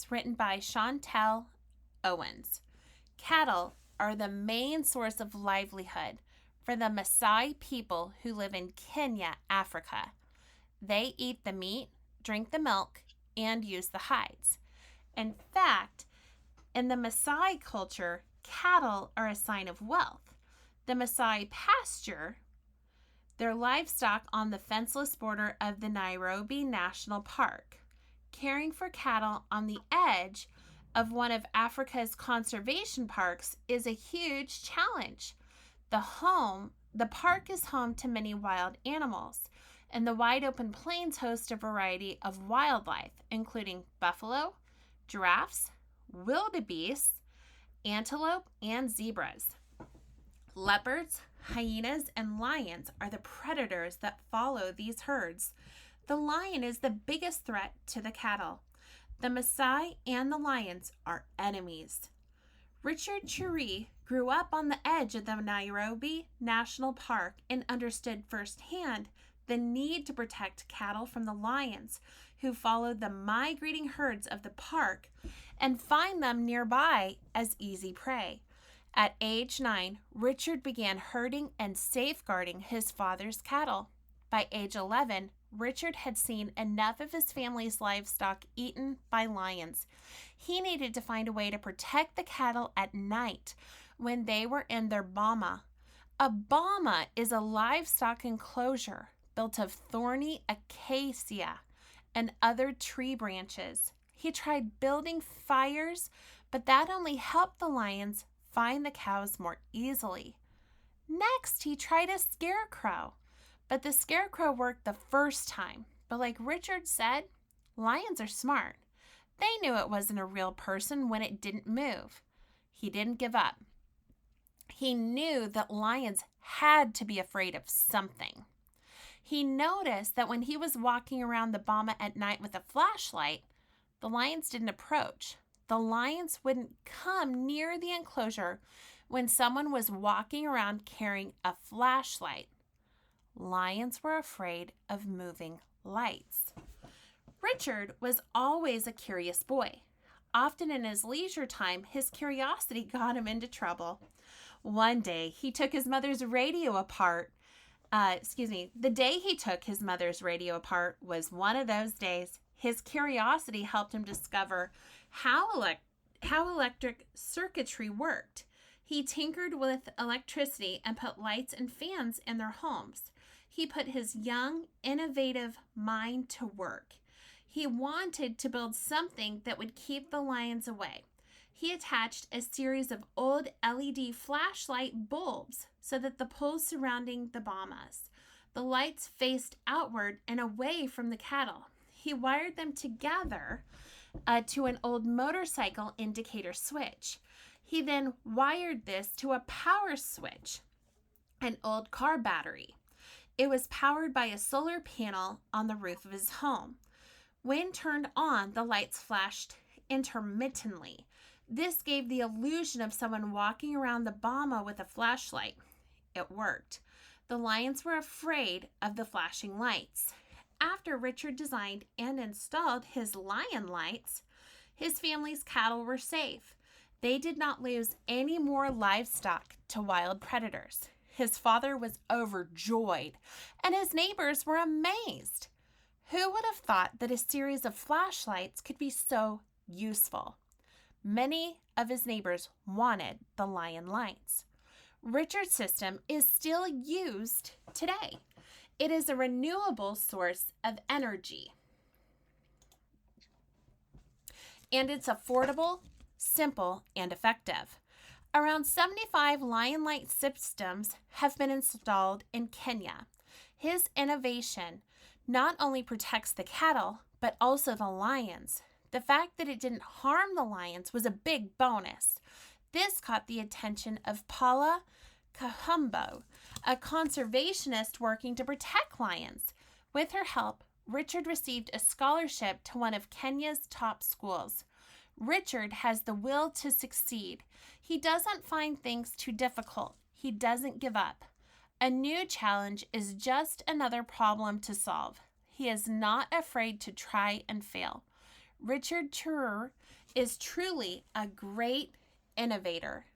written by Chantel Owens. Cattle are the main source of livelihood for the Maasai people who live in Kenya, Africa. They eat the meat, drink the milk, and use the hides. In fact, in the Maasai culture, cattle are a sign of wealth. The Maasai pasture their livestock on the fenceless border of the Nairobi National Park. Caring for cattle on the edge of one of Africa's conservation parks is a huge challenge. The park is home to many wild animals, and the wide open plains host a variety of wildlife, including buffalo, giraffes, wildebeests, antelope, and zebras. Leopards, hyenas, and lions are the predators that follow these herds. The lion is the biggest threat to the cattle. The Maasai and the lions are enemies. Richard Churi grew up on the edge of the Nairobi National Park and understood firsthand the need to protect cattle from the lions who followed the migrating herds of the park and find them nearby as easy prey. At age 9, Richard began herding and safeguarding his father's cattle. By age 11, Richard had seen enough of his family's livestock eaten by lions. He needed to find a way to protect the cattle at night when they were in their boma. A boma is a livestock enclosure built of thorny acacia and other tree branches. He tried building fires, but that only helped the lions find the cows more easily. Next, he tried a scarecrow, but the scarecrow worked the first time. But like Richard said, lions are smart. They knew it wasn't a real person when it didn't move. He didn't give up. He knew that lions had to be afraid of something. He noticed that when he was walking around the boma at night with a flashlight, the lions didn't approach. The lions wouldn't come near the enclosure when someone was walking around carrying a flashlight. Lions were afraid of moving lights. Richard was always a curious boy. Often in his leisure time, his curiosity got him into trouble. One day, he took his mother's radio apart. The day he took his mother's radio apart was one of those days. His curiosity helped him discover how electric circuitry worked. He tinkered with electricity and put lights and fans in their homes. He put his young, innovative mind to work. He wanted to build something that would keep the lions away. He attached a series of old LED flashlight bulbs so that the poles surrounding the bomas, the lights faced outward and away from the cattle. He wired them together to an old motorcycle indicator switch. He then wired this to a power switch, an old car battery. It was powered by a solar panel on the roof of his home. When turned on, the lights flashed intermittently. This gave the illusion of someone walking around the boma with a flashlight. It worked. The lions were afraid of the flashing lights. After Richard designed and installed his lion lights, his family's cattle were safe. They did not lose any more livestock to wild predators. His father was overjoyed, and his neighbors were amazed. Who would have thought that a series of flashlights could be so useful? Many of his neighbors wanted the lion lights. Richard's system is still used today. It is a renewable source of energy. And it's affordable, simple, and effective. Around 75 lion light systems have been installed in Kenya. His innovation not only protects the cattle, but also the lions. The fact that it didn't harm the lions was a big bonus. This caught the attention of Paula Kahumbo, a conservationist working to protect lions. With her help, Richard received a scholarship to one of Kenya's top schools. Richard has the will to succeed. He doesn't find things too difficult. He doesn't give up. A new challenge is just another problem to solve. He is not afraid to try and fail. Richard Turer is truly a great innovator.